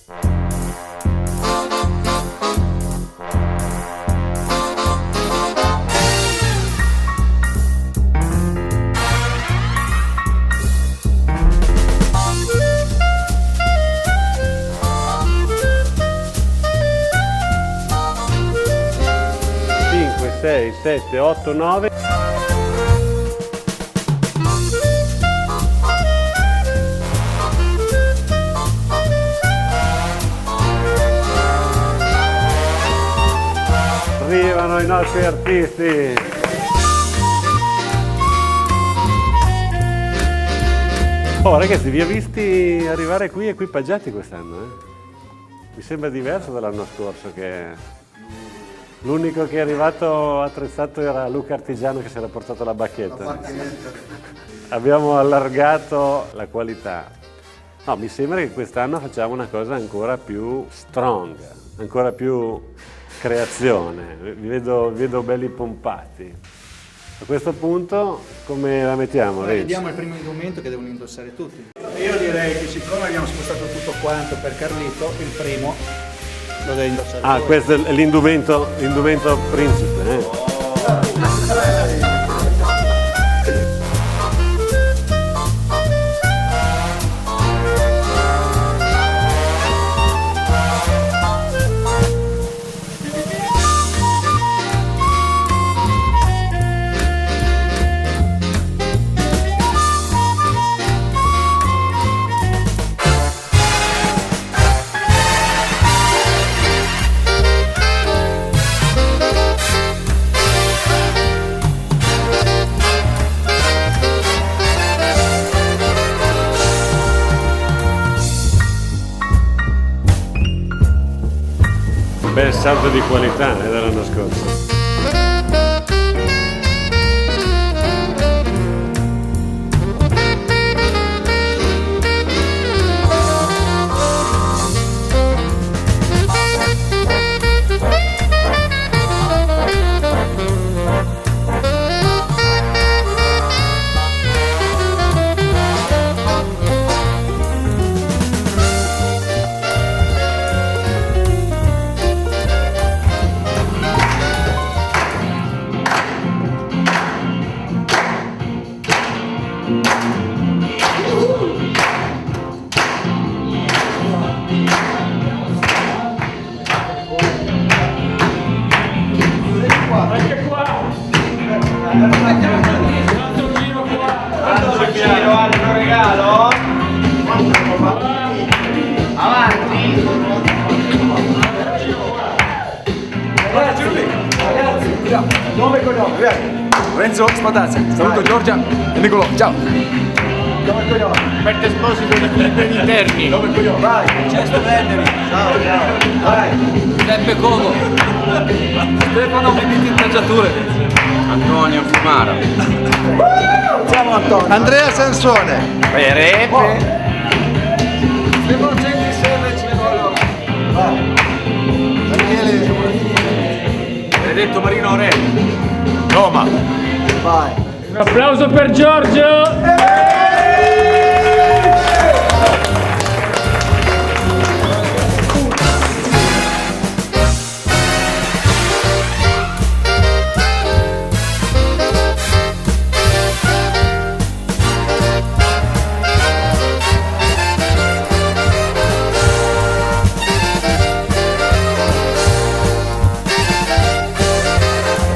Cinque, sei, sette, otto, nove. Arrivano i nostri artisti. Oh ragazzi, vi ho visti arrivare qui equipaggiati quest'anno, eh? Mi sembra diverso dall'anno scorso, che l'unico che è arrivato attrezzato era Luca Artigiano, che si era portato la bacchetta. Abbiamo allargato la qualità. No, mi sembra che quest'anno facciamo una cosa ancora più strong, ancora più creazione. Vi vedo belli pompati. A questo punto come la mettiamo? Vediamo il primo indumento che devono indossare tutti. Io direi che siccome abbiamo spostato tutto quanto per Carlito, il primo lo deve indossare. Ah, lui. questo è l'indumento principe. Bel salto di qualità dall'anno scorso. Lorenzo Spadazza, saluto Giorgia e Nicolò, ciao! Per Esposito di Filippini Interni. Vai, Cesto Veneri. Ciao, vai. Giuseppe Como. Stefano Bibiti Intaggiature. Antonio Fumara. Ciao Antonio. Andrea Sansone, Perepe. Stefano Centi Serre Cinevolo. Vai. Daniele. Benedetto Marino Aurelio. Roma. Vai. Un applauso per Giorgio!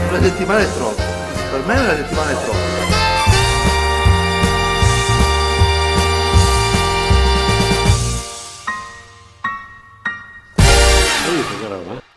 Una settimana è troppo, per me una settimana è troppo. Hai visto che roba?